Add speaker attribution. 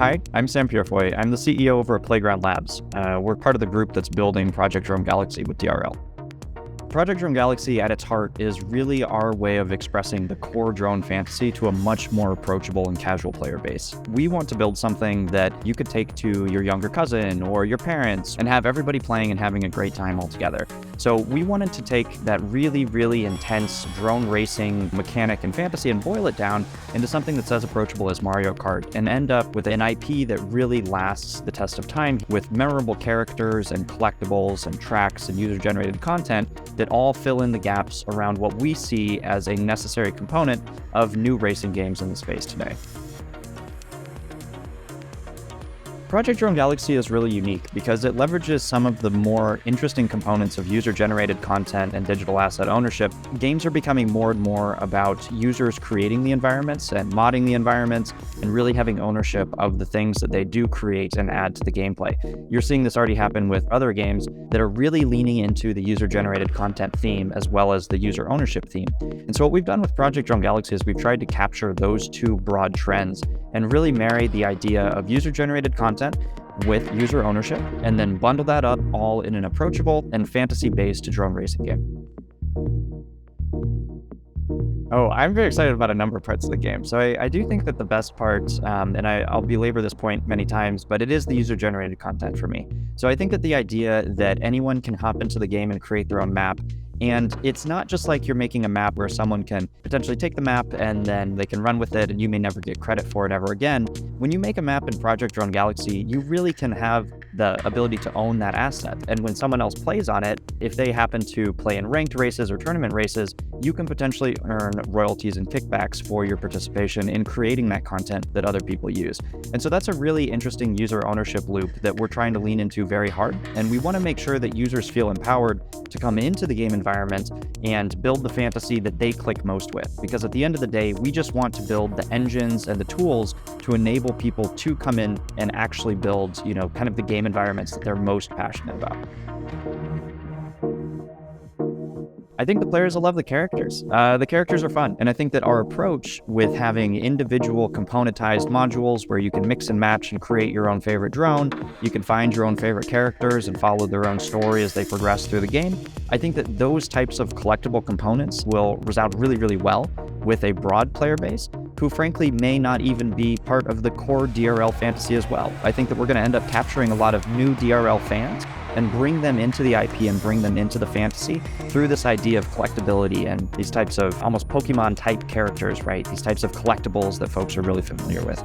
Speaker 1: Hi, I'm Sam Peurifoy. I'm the CEO over at Playground Labs. We're part of the group that's building Project Drone Galaxy with DRL. Project Drone Galaxy at its heart is really our way of expressing the core drone fantasy to a much more approachable and casual player base. We want to build something that you could take to your younger cousin or your parents and have everybody playing and having a great time all together. So we wanted to take that really, really intense drone racing mechanic and fantasy and boil it down into something that's as approachable as Mario Kart and end up with an IP that really lasts the test of time with memorable characters and collectibles and tracks and user-generated content that all fill in the gaps around what we see as a necessary component of new racing games in the space today. Project Drone Galaxy is really unique because it leverages some of the more interesting components of user-generated content and digital asset ownership. Games are becoming more and more about users creating the environments and modding the environments and really having ownership of the things that they do create and add to the gameplay. You're seeing this already happen with other games that are really leaning into the user-generated content theme as well as the user ownership theme. And so what we've done with Project Drone Galaxy is we've tried to capture those two broad trends and really marry the idea of user-generated content with user ownership, and then bundle that up all in an approachable and fantasy-based drone racing game. Oh, I'm very excited about a number of parts of the game. So I do think that the best part, and I'll belabor this point many times, but it is the user-generated content for me. So I think that the idea that anyone can hop into the game and create their own map, and it's not just like you're making a map where someone can potentially take the map and then they can run with it and you may never get credit for it ever again. When you make a map in Project Drone Galaxy, you really can have the ability to own that asset. And when someone else plays on it, if they happen to play in ranked races or tournament races, you can potentially earn royalties and kickbacks for your participation in creating that content that other people use. And so that's a really interesting user ownership loop that we're trying to lean into very hard. And we want to make sure that users feel empowered to come into the game environment and build the fantasy that they click most with. Because at the end of the day, we just want to build the engines and the tools to enable people to come in and actually build, kind of the game environments that they're most passionate about. I think the players will love the characters. The characters are fun, and I think that our approach with having individual componentized modules where you can mix and match and create your own favorite drone, you can find your own favorite characters and follow their own story as they progress through the game. I think that those types of collectible components will resound really, really well with a broad player base who frankly may not even be part of the core DRL fantasy as well. I think that we're going to end up capturing a lot of new DRL fans and bring them into the IP and bring them into the fantasy through this idea of collectability and these types of almost Pokemon type characters, right? These types of collectibles that folks are really familiar with.